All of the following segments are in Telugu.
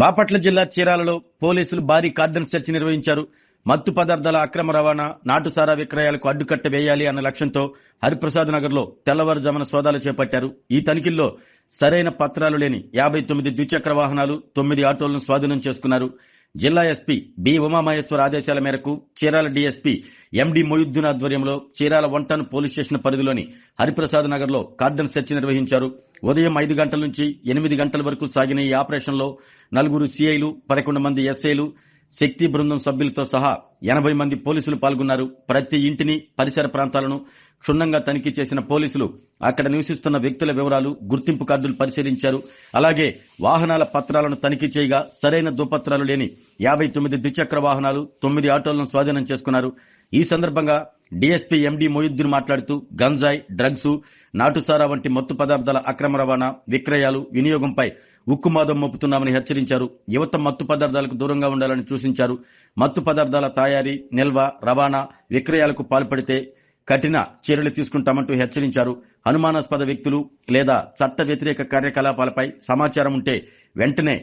బాపట్ల జిల్లా చీరాలలో పోలీసులు భారీ కార్డన్ సెర్చ్ నిర్వహించారు. మత్తు పదార్థాల అక్రమ రవాణా, నాటుసారా విక్రయాలకు అడ్డుకట్ట వేయాలి అన్న లక్ష్యంతో హరిప్రసాద్ నగర్ లో తెల్లవారుజామున సోదాలు చేపట్టారు. ఈ తనిఖీల్లో సరైన పత్రాలు లేని 59 ద్విచక్ర వాహనాలు, 9 ఆటోలను స్వాధీనం చేసుకున్నారు. జిల్లా ఎస్పీ బి ఉమామహేశ్వర్ ఆదేశాల మేరకు చీరాల డీఎస్పీ ఎండి మొయుద్దీన్ ఆధ్వర్యంలో చీరాల 1 టౌన్ పోలీస్ స్టేషన్ పరిధిలోని హరిప్రసాద్ నగర్ లో కార్డన్ సెర్చ్ నిర్వహించారు. ఉదయం 5 గంటల నుంచి 8 గంటల వరకు సాగిన ఈ ఆపరేషన్లో 4 సీఐలు, 11 మంది ఎస్ఐలు, శక్తి బృందం సభ్యులతో సహా 80 మంది పోలీసులు పాల్గొన్నారు. ప్రతి ఇంటిని, పరిసర ప్రాంతాలను క్షుణ్ణంగా తనిఖీ చేసిన పోలీసులు అక్కడ నివసిస్తున్న వ్యక్తుల వివరాలు, గుర్తింపు కార్డులు పరిశీలించారు. అలాగే వాహనాల పత్రాలను తనిఖీ చేయగా సరైన దుపత్రాలు లేని 59 ద్విచక్ర వాహనాలు, 9 ఆటోలను స్వాధీనం చేసుకున్నారు. ఈ సందర్భంగా డీఎస్పీ ఎండి మొయుద్దీన్ మాట్లాడుతూ గంజాయి, డ్రగ్స్, నాటుసారా వంటి మత్తు పదార్థాల అక్రమ రవాణా, విక్రయాలు, వినియోగంపై ఉక్కుమాదం మోపుతున్నామని హెచ్చరించారు. యువత మత్తు పదార్థాలకు దూరంగా ఉండాలని సూచించారు. మత్తు పదార్థాల తయారీ, నిల్వ, రవాణా, విక్రయాలకు పాల్పడితే కఠిన చర్యలు తీసుకుంటామంటూ హెచ్చరించారు. అనుమానాస్పద వ్యక్తులు లేదా చట్ట వ్యతిరేక కార్యకలాపాలపై సమాచారం ఉంటే వెంటనే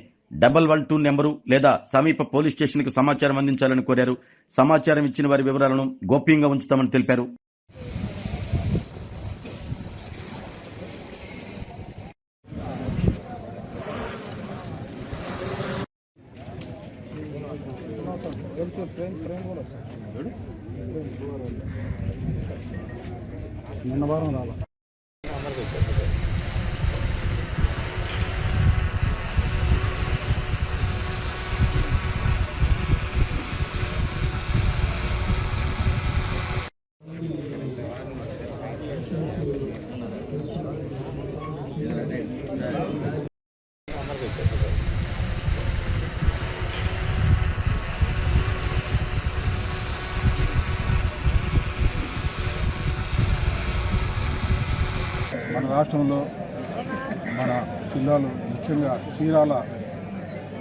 112 నెంబరు లేదా సమీప పోలీస్ స్టేషన్ కు సమాచారం అందించాలని కోరారు. సమాచారం ఇచ్చిన వారి వివరాలను గోప్యంగా ఉంచుతామని తెలిపారు. నిన్న వారం రాలా మన రాష్ట్రంలో, మన జిల్లాలో, ముఖ్యంగా చీరాల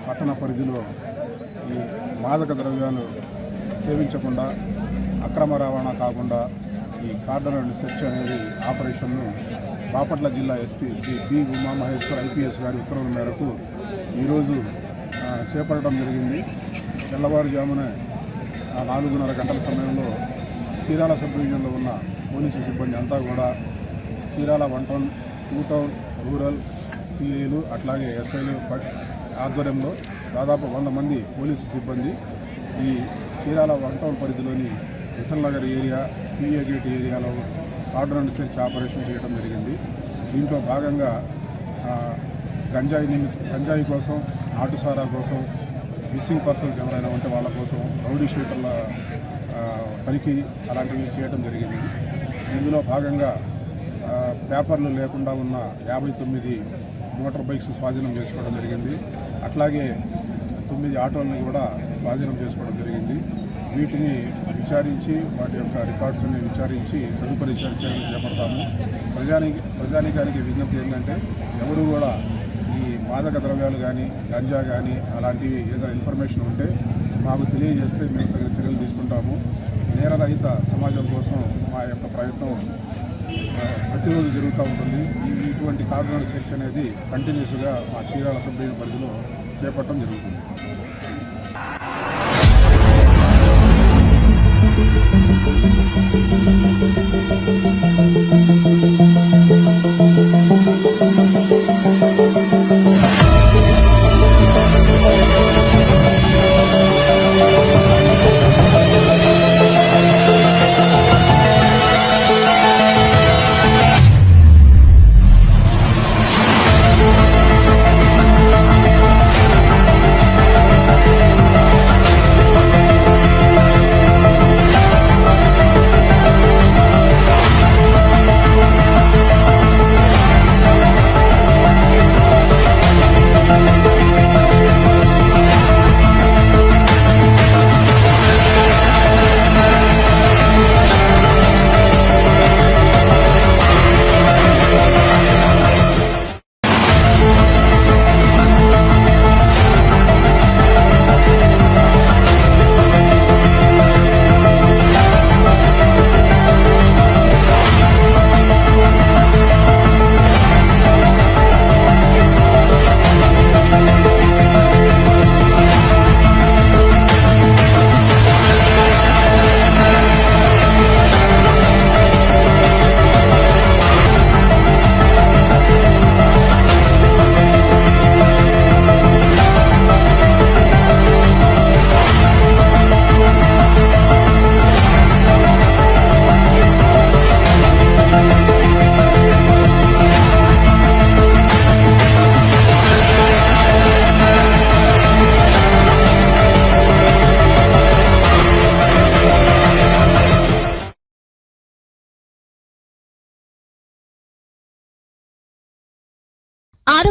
పట్టణ పరిధిలో ఈ మాదక ద్రవ్యాలు సేవించకుండా, అక్రమ రవాణా కాకుండా ఈ కార్డన్ సెర్చ్ అనేది ఆపరేషన్ను బాపట్ల జిల్లా SP Shri B Umamaheswar IPS గారి ఉత్తర్వుల మేరకు ఈరోజు చేపట్టడం జరిగింది. తెల్లవారుజామున 4:30 గంటల సమయంలో చీరాల సబ్ డివిజన్లో ఉన్న పోలీసు సిబ్బంది అంతా కూడా చీరాల 1 టౌన్, 2 టౌన్ రూరల్ సిఐలు అట్లాగే ఎస్ఐలు ఆధ్వర్యంలో దాదాపు 100 మంది పోలీసు సిబ్బంది ఈ చీరాల 1 టౌన్ పరిధిలోని Vithal Nagar area, PA gate ఏరియాలో కార్డన్ సెర్చ్ ఆపరేషన్ చేయడం జరిగింది. దీంట్లో భాగంగా గంజాయి కోసం, నాటుసారా కోసం, మిస్సింగ్ పర్సన్స్ ఎవరైనా ఉంటే వాళ్ళ కోసం రౌడీ షీటర్ల తనిఖీ అలాంటివి చేయడం జరిగింది. ఇందులో భాగంగా పేపర్లు లేకుండా ఉన్న 59 మోటార్ బైక్స్ స్వాధీనం చేసుకోవడం జరిగింది. అట్లాగే 9 ఆటోలను కూడా స్వాధీనం చేసుకోవడం జరిగింది. వీటిని విచారించి వాటి యొక్క రికార్డ్స్ని విచారించి తదుపరి చర్యలు చేపడతాము. ప్రజానికానికి విజ్ఞప్తి ఏంటంటే ఎవరు కూడా ఈ మాదక ద్రవ్యాలు కానీ, గంజా కానీ అలాంటివి ఏదైనా ఇన్ఫర్మేషన్ ఉంటే మాకు తెలియజేస్తే మేము తగిన చర్యలు తీసుకుంటాము. నేరరహిత సమాజం కోసం మా యొక్క ప్రయత్నం ప్రతిరోజు జరుగుతూ ఉంటుంది. ఇటువంటి కార్డన్ సెర్చ్ అనేది కంటిన్యూస్గా మా చీరాల సబ్ డివిజన్ పరిధిలో చేపట్టడం జరుగుతుంది.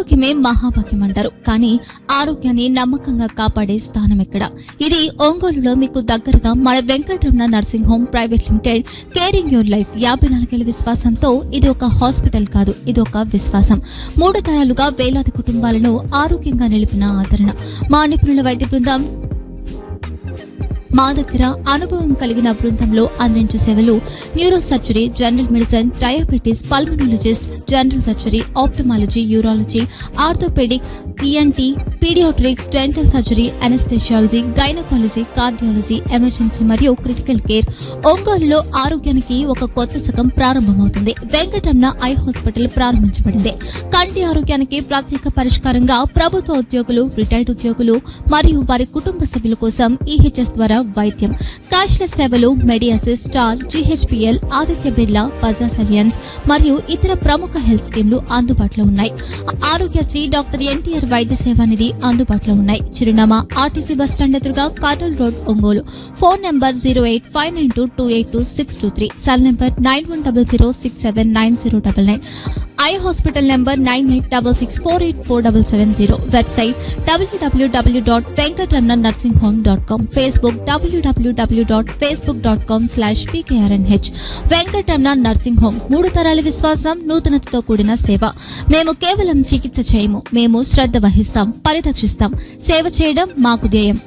ఆరోగ్యమే మహాభాగ్యం అంటారు, కానీ ఆరోగ్యాన్ని నమ్మకంగా కాపాడే స్థానం ఎక్కడ? ఇది ఒంగోలులో మీకు దగ్గరగా మన Venkataramana nursing home private limited. Caring your life 54 ఏళ్ల విశ్వాసంతో ఇది ఒక హాస్పిటల్ కాదు, ఇది ఒక విశ్వాసం. 3 తరాలుగా వేలాది కుటుంబాలను ఆరోగ్యంగా నిలిపిన ఆదరణ. మా నిపుణుల వైద్య బృందం మా దగ్గర అనుభవం కలిగిన బృందంలో అందించే సేవలు neuro surgery, general medicine, diabetes, pulmonologist, general surgery, ophthalmology, urology, orthopaedic, ENT, paediatrics, dental surgery, anaesthesiology, gynaecology, cardiology, emergency మరియు క్రిటికల్ కేర్. ఒంగోలులో ఆరోగ్యానికి ఒక కొత్త శకం ప్రారంభమవుతుంది. వెంకటరమణ ఐ హాస్పిటల్ ప్రారంభించబడింది. కంటి ఆరోగ్యానికి ప్రత్యేక పరిష్కారంగా ప్రభుత్వ ఉద్యోగులు, రిటైర్డ్ ఉద్యోగులు మరియు వారి కుటుంబ సభ్యుల కోసం ఈహెచ్ఎస్ ద్వారా వైద్యం, క్యాష్లెస్ సేవలు, మెడియాసిస్, స్టార్, జీహెచ్పీఎల్, ఆదిత్య బిర్లా, బజాజ్ అలియన్స్ మరియు ఇతర ప్రముఖ హెల్త్ స్కీమ్లు అందుబాటులో ఉన్నాయి. ఆరోగ్యశ్రీ, డాక్టర్ ఎన్టీఆర్ వైద్య సేవా నిధి అందుబాటులో ఉన్నాయి. చిరునామా ఆర్టీసీ బస్టాండ్ ఎదురుగా, Kurnool road, Ongole. Phone number 08592282623, cell number 9100679099. Eye hospital number 9866484770. Website www.venkatramananursinghome.com. Facebook www.facebook.com/pkrnh. Venkataramana nursing home, 3 తరాల విశ్వాసం, నూతనతతో కూడిన సేవ. మేము కేవలం చికిత్స చేయము, మేము శ్రద్ధ వహిస్తాం, పరిరక్షిస్తాం. సేవ చేయడం మాకు ధ్యేయం.